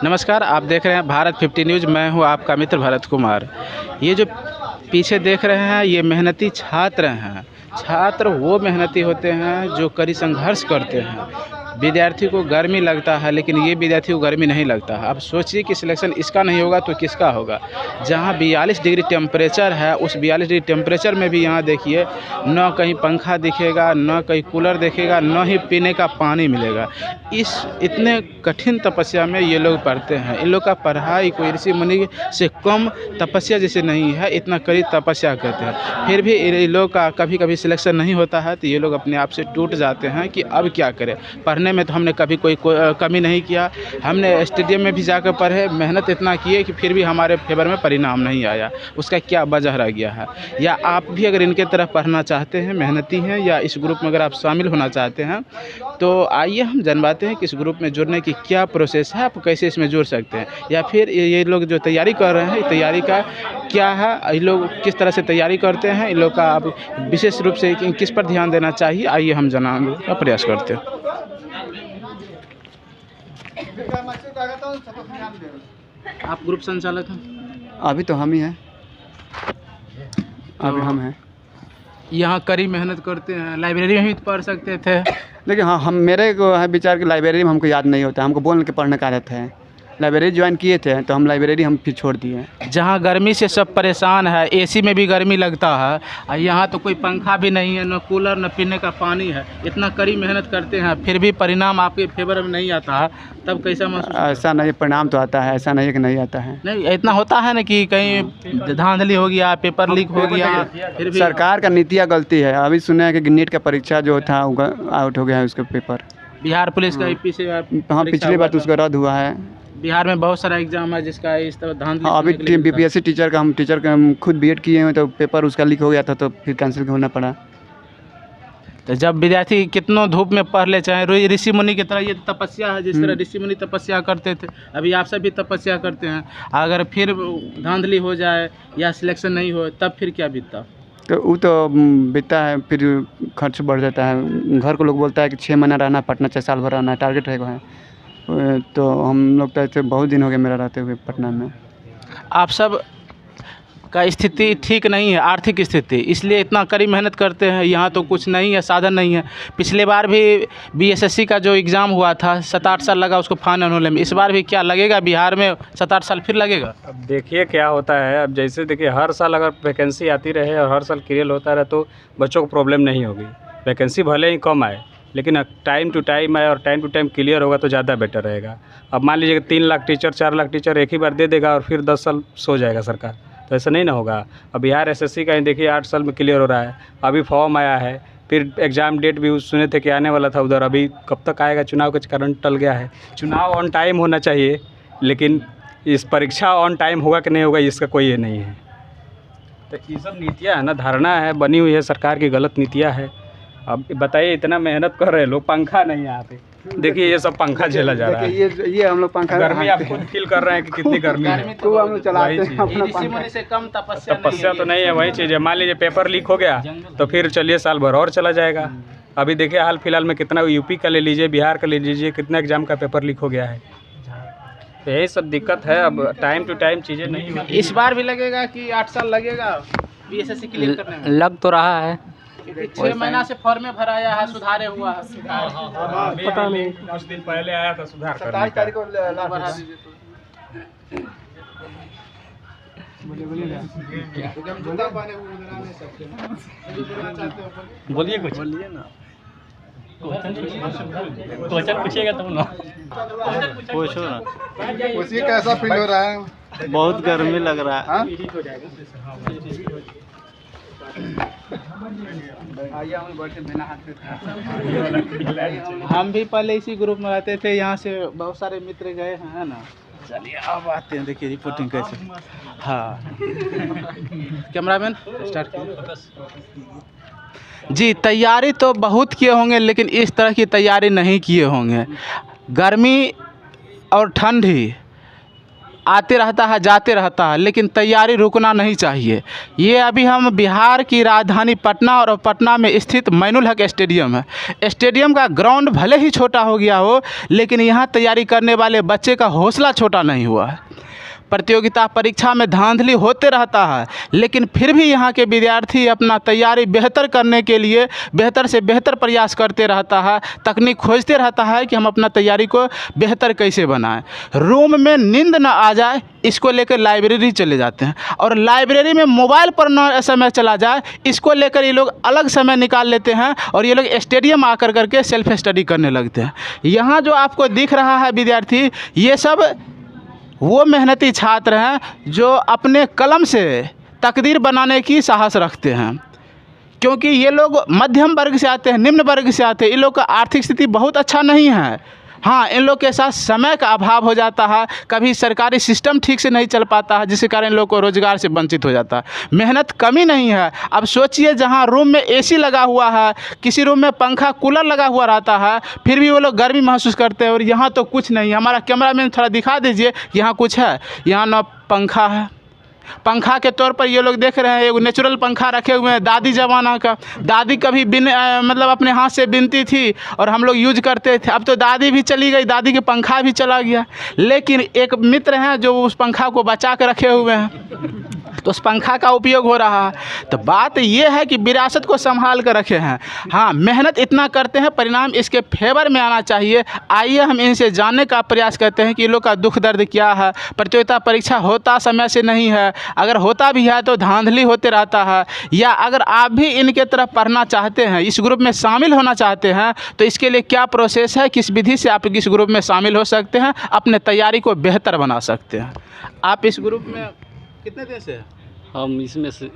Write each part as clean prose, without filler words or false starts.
नमस्कार, आप देख रहे हैं भारत 50 न्यूज़। मैं हूं आपका मित्र भरत कुमार। ये जो पीछे देख रहे हैं ये मेहनती छात्र हैं। छात्र वो मेहनती होते हैं जो कड़ी संघर्ष करते हैं। विद्यार्थी को गर्मी लगता है लेकिन ये विद्यार्थी को गर्मी नहीं लगता है। अब सोचिए कि सिलेक्शन इसका नहीं होगा तो किसका होगा। जहाँ 42 डिग्री टेम्परेचर है, उस 42 डिग्री टेम्परेचर में भी यहाँ देखिए न कहीं पंखा दिखेगा, न कहीं कूलर दिखेगा, न ही पीने का पानी मिलेगा। इस इतने कठिन तपस्या में ये लोग पढ़ते हैं। इन लोग का पढ़ाई कोई ऋषि मुनि से कम तपस्या जैसे नहीं है, इतना कड़ी तपस्या करते हैं। फिर भी इन लोग का कभी कभी सिलेक्शन नहीं होता है तो ये लोग अपने आप से टूट जाते हैं कि अब क्या करें। पढ़ने में तो हमने कभी कोई कमी नहीं किया, हमने स्टेडियम में भी जाकर पढ़े, मेहनत इतना किए कि फिर भी हमारे फेवर में परिणाम नहीं आया। उसका क्या वजह रह गया है? या आप भी अगर इनके तरफ पढ़ना चाहते हैं, मेहनती हैं, या इस ग्रुप में अगर आप शामिल होना चाहते हैं तो आइए हम जानवाते हैं कि इस ग्रुप में जुड़ने की क्या प्रोसेस है, आप कैसे इसमें जुड़ सकते हैं। या फिर ये लोग जो तैयारी कर रहे हैं, तैयारी का क्या है, ये लोग किस तरह से तैयारी करते हैं, इन लोग का आप विशेष रूप से किस पर ध्यान देना चाहिए, आइए हम जानने का प्रयास करते हैं। आप ग्रुप संचालक हैं? अभी तो हम ही हैं, अभी हम हैं। यहाँ कड़ी मेहनत करते हैं, लाइब्रेरी में भी पढ़ सकते थे। लेकिन हाँ, हम मेरे को है विचार कि लाइब्रेरी में हमको याद नहीं होता, हमको बोल के पढ़ने का आदत है। लाइब्रेरी ज्वाइन किए थे तो हम लाइब्रेरी हम फिर छोड़ दिए। जहाँ गर्मी से सब परेशान है, एसी में भी गर्मी लगता है, और यहाँ तो कोई पंखा भी नहीं है, न कूलर, न पीने का पानी है। इतना कड़ी मेहनत करते हैं फिर भी परिणाम आपके फेवर में नहीं आता है, तब कैसा महसूस? ऐसा नहीं, परिणाम तो आता है, ऐसा नहीं है कि नहीं आता है। नहीं, इतना होता है ना कि कहीं धांधली हो गया, पेपर लीक हो गया, फिर भी सरकार का नीतियाँ गलती है। अभी सुना है कि नीट का परीक्षा जो था आउट हो गया है, उसका पेपर। बिहार पुलिस का पीछे हाँ, पिछली बार तो उसका रद्द हुआ है। बिहार में बहुत सारा एग्जाम है जिसका इस तरह धांधली। हाँ, अभी बीपीएससी टीचर का हम खुद बीएड किए हैं तो पेपर उसका लीक हो गया था तो फिर कैंसिल होना पड़ा। तो जब विद्यार्थी कितनों धूप में पढ़ ले, चाहे ऋषि मुनि की तरह, ये तपस्या है, जिस तरह ऋषि मुनि तपस्या करते थे, अभी आप सब भी तपस्या करते हैं। अगर फिर धांधली हो जाए या सिलेक्शन नहीं हो तब फिर क्या बीतता? तो वो तो बीतता है, फिर खर्च बढ़ जाता है। घर को लोग बोलता है कि 6 महीना रहना पटना, 6 साल भर रहना, टारगेट रहेगा है। तो हम लोग तो ऐसे बहुत दिन हो गए मेरा रहते हुए पटना में। आप सब का स्थिति ठीक नहीं है, आर्थिक स्थिति, इसलिए इतना कड़ी मेहनत करते हैं। यहाँ तो कुछ नहीं है, साधन नहीं है। पिछले बार भी बीएसएससी का जो एग्ज़ाम हुआ था 7-8 साल लगा उसको फाइनल होने में। इस बार भी क्या लगेगा बिहार में 7-8 साल फिर लगेगा? अब देखिए क्या होता है। अब जैसे देखिए हर साल अगर वैकेंसी आती रहे और हर साल क्लियर होता रहे तो बच्चों को प्रॉब्लम नहीं होगी। वैकेंसी भले ही कम आए लेकिन टाइम टू टाइम आए और टाइम टू टाइम क्लियर होगा तो ज़्यादा बेटर रहेगा। अब मान लीजिए 3 लाख टीचर, 4 लाख टीचर एक ही बार दे देगा और फिर 10 साल सो जाएगा सरकार, तो ऐसा नहीं ना होगा। अब बिहार एसएससी का ही देखिए 8 साल में क्लियर हो रहा है। अभी फॉर्म आया है, फिर एग्ज़ाम डेट भी सुने थे कि आने वाला था उधर, अभी कब तक आएगा? चुनाव के कारण टल गया है। चुनाव ऑन टाइम होना चाहिए लेकिन इस परीक्षा ऑन टाइम होगा कि नहीं होगा इसका कोई ये नहीं है। तो ये सब नीतियाँ है ना, धारणा है बनी हुई है, सरकार की गलत नीतियाँ है। अब बताइए इतना मेहनत कर रहे हैं लोग, पंखा नहीं आते। देखिए ये सब पंखा झेला जा रहा है। ये हम लोग पंखा गर्मी आप खुद फील कर रहे हैं कि कितनी गर्मी है। तो हम लोग चलाते हैं अपना ऋषि मुनि से कम तपस्या तो नहीं है, वही चीज़ है। मान लीजिए पेपर लीक हो गया तो फिर चलिए साल भर और चला जाएगा। अभी देखिए हाल फिलहाल में कितना यूपी का ले लीजिए, बिहार का ले लीजिए, कितना एग्जाम का पेपर लीक हो गया है। तो यही सब दिक्कत है। अब टाइम टू टाइम चीज़ें नहीं होती। इस बार भी लगेगा कि 8 साल लगेगा बीएसएससी क्लियर करने में? लग तो रहा है। 6 महीना से फॉर्म में भराया है, सुधारे हुआ है। पता नहीं, कुछ दिन पहले आया था सुधार करने का। 27 तारीख को बढ़ा दीजिए तो। बोलिए कुछ, बोलिए ना। क्वेश्चन पूछिएगा तब ना। पूछो ना। पूछिए कैसा फील हो रहा है? बहुत गर्मी लग रहा है। हम भी पहले इसी ग्रुप में रहते थे, यहाँ से बहुत सारे मित्र गए हैं, है ना। चलिए अब आते हैं, देखिए रिपोर्टिंग कैसे। हाँ कैमरामैन स्टार्ट कीजिए। जी, तैयारी तो बहुत किए होंगे लेकिन इस तरह की तैयारी नहीं किए होंगे। गर्मी और ठंडी आते रहता है जाते रहता है, लेकिन तैयारी रुकना नहीं चाहिए। ये अभी हम बिहार की राजधानी पटना और पटना में स्थित मैनुल हक स्टेडियम है। स्टेडियम का ग्राउंड भले ही छोटा हो गया हो, लेकिन यहाँ तैयारी करने वाले बच्चे का हौसला छोटा नहीं हुआ है। प्रतियोगिता परीक्षा में धांधली होते रहता है, लेकिन फिर भी यहाँ के विद्यार्थी अपना तैयारी बेहतर करने के लिए बेहतर से बेहतर प्रयास करते रहता है, तकनीक खोजते रहता है कि हम अपना तैयारी को बेहतर कैसे बनाएं। रूम में नींद न आ जाए, इसको लेकर लाइब्रेरी चले जाते हैं, और लाइब्रेरी में मोबाइल पर न समय चला जाए, इसको लेकर ये लोग अलग समय निकाल लेते हैं और ये लोग स्टेडियम आकर करके सेल्फ स्टडी करने लगते हैं। यहाँ जो आपको दिख रहा है विद्यार्थी, ये सब वो मेहनती छात्र हैं जो अपने कलम से तकदीर बनाने की साहस रखते हैं, क्योंकि ये लोग मध्यम वर्ग से आते हैं, निम्न वर्ग से आते हैं। इन लोग का आर्थिक स्थिति बहुत अच्छा नहीं है। हाँ, इन लोग के साथ समय का अभाव हो जाता है, कभी सरकारी सिस्टम ठीक से नहीं चल पाता है, जिसके कारण इन लोग को रोज़गार से वंचित हो जाता है। मेहनत कमी नहीं है। अब सोचिए, जहाँ रूम में एसी लगा हुआ है, किसी रूम में पंखा कूलर लगा हुआ रहता है, फिर भी वो लोग गर्मी महसूस करते हैं, और यहाँ तो कुछ नहीं है। हमारा कैमरामैन थोड़ा दिखा दीजिए, यहाँ कुछ है? यहाँ ना पंखा है। पंखा के तौर पर ये लोग देख रहे हैं, एक नेचुरल पंखा रखे हुए हैं दादी ज़माना का। दादी कभी मतलब अपने हाथ से बिनती थी और हम लोग यूज करते थे। अब तो दादी भी चली गई, दादी के पंखा भी चला गया, लेकिन एक मित्र हैं जो उस पंखा को बचा कर रखे हुए हैं, तो उस पंखा का उपयोग हो रहा है। तो बात ये है कि विरासत को संभाल कर रखे हैं। हाँ, मेहनत इतना करते हैं, परिणाम इसके फेवर में आना चाहिए। आइए हम इनसे जानने का प्रयास करते हैं कि इन लोग का दुख दर्द क्या है। प्रतियोगिता परीक्षा होता समय से नहीं है, अगर होता भी है तो धांधली होते रहता है। या अगर आप भी इनके तरफ पढ़ना चाहते हैं, इस ग्रुप में शामिल होना चाहते हैं, तो इसके लिए क्या प्रोसेस है, किस विधि से आप इस ग्रुप में शामिल हो सकते हैं, अपने तैयारी को बेहतर बना सकते हैं। आप इस ग्रुप में कितने दिन से? हम इसमें से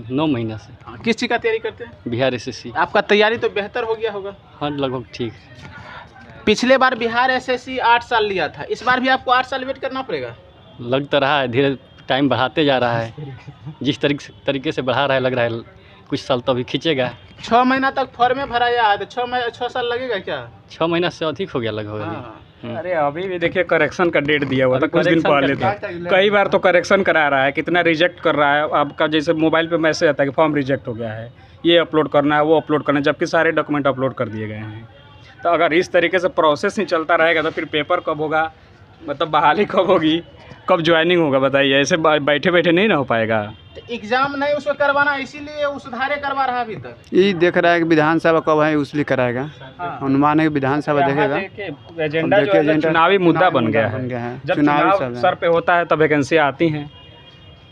9 महीना से। किस चीज़ का तैयारी करते हैं? बिहार एसएससी। आपका तैयारी तो बेहतर हो गया होगा। हाँ, लगभग ठीक। पिछले बार बिहार एसएससी 8 साल लिया था, इस बार भी आपको 8 साल वेट करना पड़ेगा। लग तो रहा है, धीरे टाइम बढ़ाते जा रहा है, जिस तरीके से बढ़ा रहा है, लग रहा है कुछ साल तो अभी खींचेगा। 6 महीना तक फॉर्म में भराया है, तो 6 साल लगेगा क्या? 6 महीना से अधिक हो गया लगभग अभी। हाँ। अरे अभी भी देखिए करेक्शन का डेट दिया हुआ था कुछ दिन पहले, तो कई बार तो करेक्शन करा रहा है, कितना रिजेक्ट कर रहा है। आपका जैसे मोबाइल पे मैसेज आता है कि फॉर्म रिजेक्ट हो गया है, ये अपलोड करना है, वो अपलोड करना है, जबकि सारे डॉक्यूमेंट अपलोड कर दिए गए हैं। तो अगर इस तरीके से प्रोसेस नहीं चलता रहेगा तो फिर पेपर कब होगा, मतलब बहाली कब होगी, कब ज्वाइनिंग होगा, बताइए। ऐसे बैठे बैठे नहीं ना हो पाएगा। तो एग्जाम नहीं उसको करवाना, इसीलिए वो सुधारे करवा रहा है अभी तक। ये देख रहा है कि विधानसभा कब है, उसलिए कराएगा। हाँ। अनुमान है कि विधानसभा देखेगा। एजेंडा जो है चुनावी मुद्दा बन गया है। जब चुनाव सर पे होता है तब वैकेंसी आती हैं,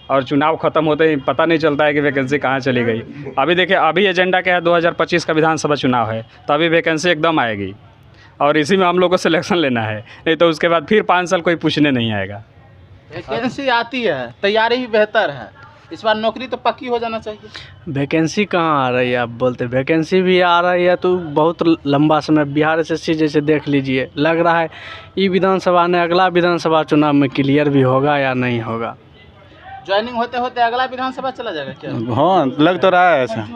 और चुनाव खत्म होते ही पता नहीं चलता है कि वैकेंसी कहाँ चली गई। अभी देखिए, अभी एजेंडा क्या है, 2025 का विधानसभा चुनाव है, तो अभी वैकेंसी एकदम आएगी, और इसी में हम लोग को सिलेक्शन लेना है, नहीं तो उसके बाद फिर 5 साल कोई पूछने नहीं आएगा। वैकेंसी आती है, तैयारी भी बेहतर है, इस बार नौकरी तो पक्की हो जाना चाहिए। वैकेंसी कहाँ आ रही है, आप बोलते वैकेंसी भी आ रही है तो बहुत लंबा समय। बिहार एसएससी जैसे देख लीजिए, लग रहा है ये विधानसभा ने अगला विधानसभा चुनाव में क्लियर भी होगा या नहीं होगा। ज्वाइनिंग होते होते अगला विधानसभा चला जाएगा क्या? हाँ, लग तो रहा है ऐसा।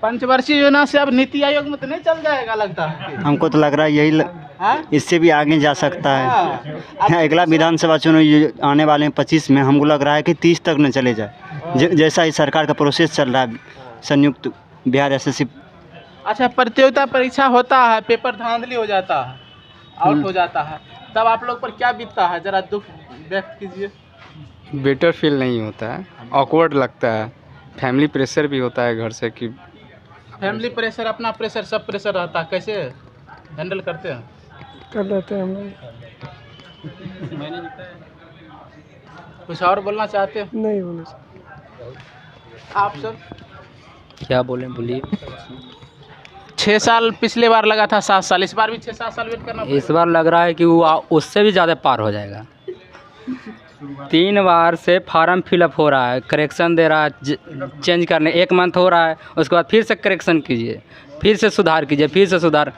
पंचवर्षीय योजना से अब नीति आयोग में तो नहीं चल जाएगा, लगता है। हमको तो लग रहा है यही हाँ? इससे भी आगे जा सकता है। हाँ। अगला विधानसभा चुनाव ये आने वाले हैं 25 में, हमको लग रहा है कि 30 तक न चले जाए, जैसा इस सरकार का प्रोसेस चल रहा है संयुक्त बिहार एसएससी। अच्छा, प्रतियोगिता परीक्षा होता है, पेपर धांधली हो जाता है, आउट हो जाता है, तब आप लोग पर क्या बीतता है, जरा दुख व्यक्त कीजिए। बेटर फील नहीं होता है, ऑकवर्ड लगता है, फैमिली प्रेशर भी होता है घर से कि फैमिली प्रेशर, अपना प्रेशर, सब प्रेशर रहता है, कैसे हैंडल करते हैं? कर लेते हैं हम लोग। कुछ और बोलना चाहते हैं? नहीं होना। आप सर क्या बोलें, बोलिए। 6 साल पिछले बार लगा था, 7 साल, इस बार भी 6-7 साल वेट करना इस बार लग रहा है कि वो उससे भी ज़्यादा पार हो जाएगा। 3 बार से फार्म फिलअप हो रहा है, करेक्शन दे रहा है, चेंज करने 1 मंथ हो रहा है, उसके बाद फिर से करेक्शन कीजिए, फिर से सुधार कीजिए, फिर से सुधार।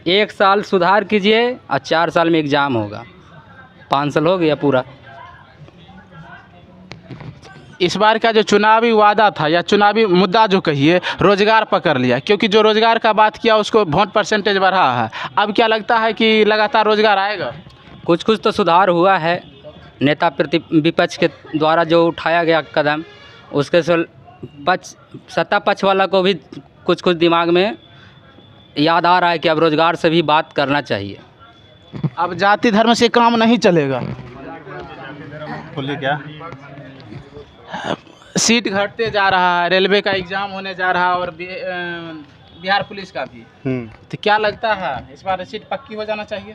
1 साल सुधार कीजिए और 4 साल में एग्ज़ाम होगा, 5 साल हो गया पूरा। इस बार का जो चुनावी वादा था या चुनावी मुद्दा जो कहिए, रोज़गार पकड़ लिया, क्योंकि जो रोज़गार का बात किया उसको वोट परसेंटेज बढ़ा है। अब क्या लगता है कि लगातार रोज़गार आएगा? कुछ कुछ तो सुधार हुआ है। नेता विपक्ष के द्वारा जो उठाया गया कदम, उसके से सत्ता पक्ष वाला को भी कुछ कुछ दिमाग में याद आ रहा है कि अब रोज़गार से भी बात करना चाहिए। अब जाति धर्म से काम नहीं चलेगा। बोलिए क्या? सीट घटते जा रहा है, रेलवे का एग्ज़ाम होने जा रहा है और बिहार पुलिस का भी। तो क्या लगता है इस बार सीट पक्की हो जाना चाहिए?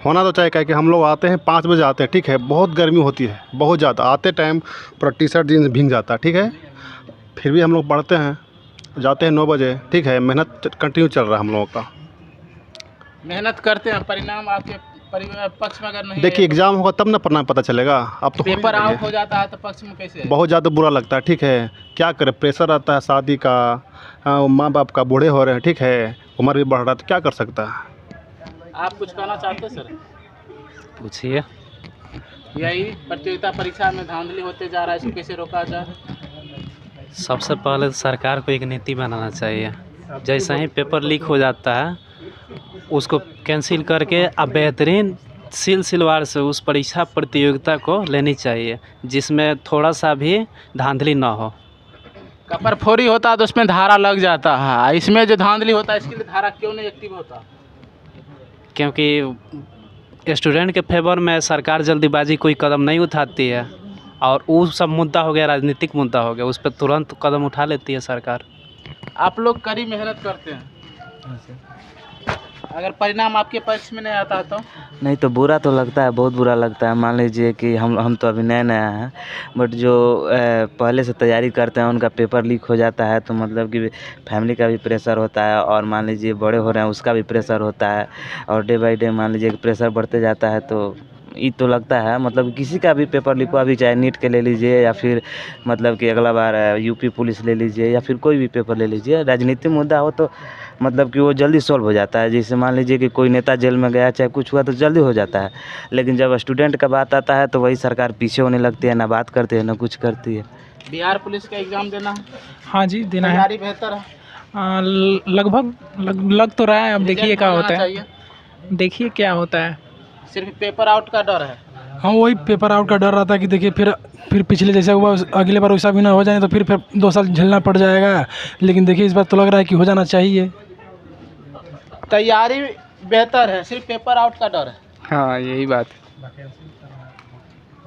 होना तो चाहिए, क्या कि हम लोग आते हैं 5 बजे आते हैं, ठीक है, बहुत गर्मी होती है, बहुत ज़्यादा, आते टाइम पूरा टी-शर्ट जीन्स भीग जाता है, ठीक है, फिर भी हम लोग पढ़ते हैं, जाते हैं 9 बजे, ठीक है, मेहनत कंटिन्यू चल रहा है हम लोगों का। मेहनत करते हैं, परिणाम आपके पक्ष में अगर नहीं, देखिए एग्ज़ाम होगा तब ना परिणाम पता चलेगा। अब तो पेपर आउट हो जाता है तो पक्ष में कैसे? बहुत ज़्यादा बुरा लगता है, ठीक है, क्या करें, प्रेशर आता है शादी का, माँ बाप का, बूढ़े हो रहे हैं, ठीक है, उम्र भी बढ़ रहा है, तो क्या कर सकता है। आप कुछ कहना चाहते हैं सर? पूछिए। यही प्रतियोगिता परीक्षा में धांधली होते जा रहा है, इसको कैसे रोका जाए? सबसे पहले सरकार को एक नीति बनाना चाहिए। जैसा ही पेपर लीक हो जाता है उसको कैंसिल करके अब बेहतरीन सिलसिलेवार से उस परीक्षा प्रतियोगिता को लेनी चाहिए, जिसमें थोड़ा सा भी धांधली ना हो। कपरफोरी होता है तो उसमें धारा लग जाता है, इसमें जो धांधली होता है इसके लिए धारा क्यों नहीं एक्टिव होता? क्योंकि स्टूडेंट के फेवर में सरकार जल्दीबाजी कोई कदम नहीं उठाती है, और वो सब मुद्दा हो गया, राजनीतिक मुद्दा हो गया, उस पर तुरंत कदम उठा लेती है सरकार। आप लोग कड़ी मेहनत करते हैं, अगर परिणाम आपके पक्ष में नहीं आता तो? नहीं तो बुरा तो लगता है, बहुत बुरा लगता है। मान लीजिए कि हम तो अभी नया हैं, बट जो पहले से तैयारी करते हैं उनका पेपर लीक हो जाता है, तो मतलब कि फैमिली का भी प्रेशर होता है, और मान लीजिए बड़े हो रहे हैं उसका भी प्रेशर होता है, और डे बाई डे मान लीजिए कि प्रेशर बढ़ते जाता है। तो ये तो लगता है, मतलब किसी का भी पेपर लीक हुआ भी, चाहे नीट के ले लीजिए, या फिर मतलब कि अगला बार यूपी पुलिस ले लीजिए, या फिर कोई भी पेपर ले लीजिए, राजनीतिक मुद्दा हो तो मतलब कि वो जल्दी सॉल्व हो जाता है। जैसे मान लीजिए कि कोई नेता जेल में गया, चाहे कुछ हुआ, तो जल्दी हो जाता है। लेकिन जब स्टूडेंट का बात आता है तो वही सरकार पीछे होने लगती है, ना बात करती है ना कुछ करती है। बिहार पुलिस का एग्ज़ाम देना है? हाँ जी, देना है। तैयारी बेहतर है? लगभग लग तो रहा है, अब देखिए क्या होता है। देखिए क्या होता है। सिर्फ पेपर आउट का डर है? हाँ, वही पेपर आउट का डर रहता है कि देखिए फिर पिछले जैसा हुआ अगले बार वैसा भी ना हो जाए, तो फिर 2 साल झेलना पड़ जाएगा। लेकिन देखिए इस बार तो लग रहा है कि हो जाना चाहिए। तैयारी बेहतर है, सिर्फ पेपर आउट का डर है? हाँ, यही बात है।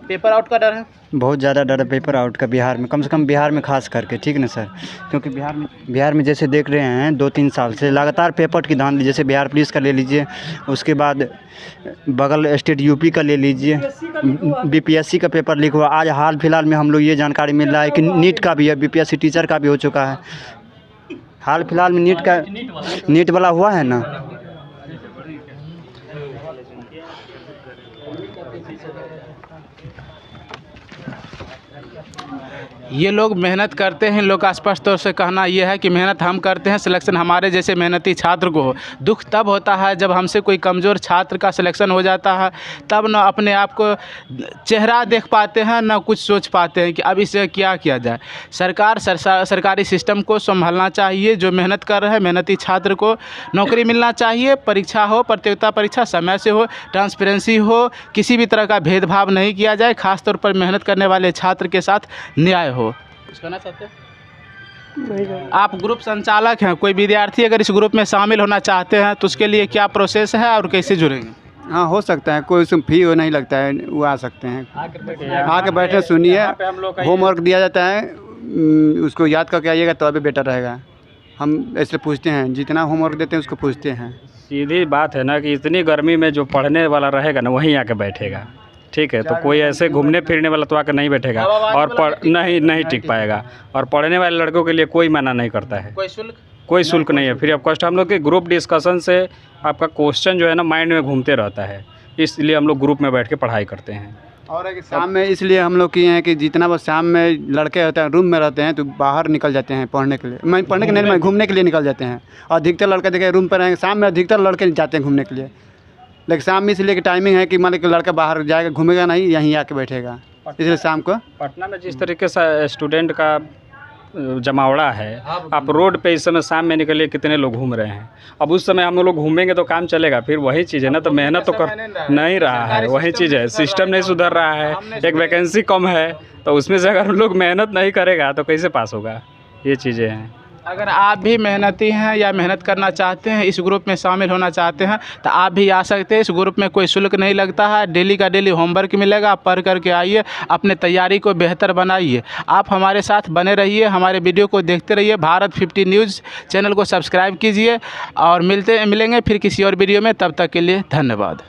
पेपर आउट का डर है? बहुत ज़्यादा डर है पेपर आउट का बिहार में, कम से कम बिहार में खास करके, ठीक ना सर, क्योंकि बिहार में जैसे देख रहे हैं 2-3 साल से लगातार पेपर की धांधली, जैसे बिहार पुलिस का ले लीजिए, उसके बाद बगल स्टेट यूपी का ले लीजिए, बीपीएससी का पेपर लीक हुआ। आज हाल फिलहाल में हम लोग ये जानकारी मिल रहा है कि नीट का भी है, बीपीएससी टीचर का भी हो चुका है। हाल फिलहाल में नीट वाला हुआ है ना। ये लोग मेहनत करते हैं, लोग का स्पष्ट तौर से कहना ये है कि मेहनत हम करते हैं, सिलेक्शन हमारे जैसे मेहनती छात्र को हो। दुख तब होता है जब हमसे कोई कमज़ोर छात्र का सिलेक्शन हो जाता है, तब न अपने आप को चेहरा देख पाते हैं, न कुछ सोच पाते हैं कि अब इसे क्या किया जाए। सरकारी सिस्टम को संभालना चाहिए। जो मेहनत कर रहे हैं मेहनती छात्र को नौकरी मिलना चाहिए। परीक्षा हो, प्रतियोगिता परीक्षा समय से हो, ट्रांसपेरेंसी हो, किसी भी तरह का भेदभाव नहीं किया जाए, खासतौर पर मेहनत करने वाले छात्र के साथ न्याय हो। कुछ कहना चाहते हैं? आप ग्रुप संचालक हैं, कोई विद्यार्थी अगर इस ग्रुप में शामिल होना चाहते हैं तो उसके लिए क्या प्रोसेस है और कैसे जुड़ेंगे? हाँ, हो सकता है, कोई उसमें फी नहीं लगता है, वो आ सकते हैं, आके बैठे सुनिए, होमवर्क दिया जाता है, उसको याद करके आइएगा तो अभी बेटर रहेगा। हम ऐसे पूछते हैं, जितना होमवर्क देते हैं उसको पूछते हैं। सीधी बात है ना कि इतनी गर्मी में जो पढ़ने वाला रहेगा ना वहीं आके बैठेगा, ठीक है, तो कोई ऐसे घूमने फिरने वाला तो आकर नहीं बैठेगा और नहीं टिक पाएगा। और पढ़ने वाले लड़कों के लिए कोई मना नहीं करता है, कोई शुल्क नहीं है, फ्री ऑफ कॉस्ट। हम लोग के ग्रुप डिस्कशन से आपका क्वेश्चन जो है ना माइंड में घूमते रहता है, इसलिए हम लोग ग्रुप में बैठ के पढ़ाई करते हैं। और शाम में इसलिए हम लोग किए हैं कि जितना बस शाम में लड़के होते हैं रूम में रहते हैं तो बाहर निकल जाते हैं पढ़ने के लिए, मैं पढ़ने के नहीं, मैं घूमने के लिए निकल जाते हैं। और अधिकतर लड़के देखे रूम पर रहेंगे, शाम में अधिकतर लड़के जाते हैं घूमने के लिए, लेकिन शाम में इसलिए कि टाइमिंग है कि मान लो कि लड़का बाहर जाएगा, घूमेगा नहीं, यहीं आके बैठेगा, इसलिए शाम को। पटना में जिस तरीके से स्टूडेंट का जमावड़ा है, आप रोड पे इस समय शाम में निकलिए कितने लोग घूम रहे हैं। अब उस समय हम लोग घूमेंगे तो काम चलेगा, फिर वही चीज़ है ना, तो मेहनत तो कर नहीं रहा है, वही चीज़ है, सिस्टम नहीं सुधर रहा है, एक वैकेंसी कम है, तो उसमें से अगर हम लोग मेहनत नहीं करेगा तो कैसे पास होगा, ये चीज़ें हैं। अगर आप भी मेहनती हैं या मेहनत करना चाहते हैं, इस ग्रुप में शामिल होना चाहते हैं, तो आप भी आ सकते हैं। इस ग्रुप में कोई शुल्क नहीं लगता है, डेली का डेली होमवर्क मिलेगा, आप पढ़ करके आइए, अपने तैयारी को बेहतर बनाइए। आप हमारे साथ बने रहिए, हमारे वीडियो को देखते रहिए। भारत 50 न्यूज़ चैनल को सब्सक्राइब कीजिए और मिलेंगे फिर किसी और वीडियो में। तब तक के लिए धन्यवाद।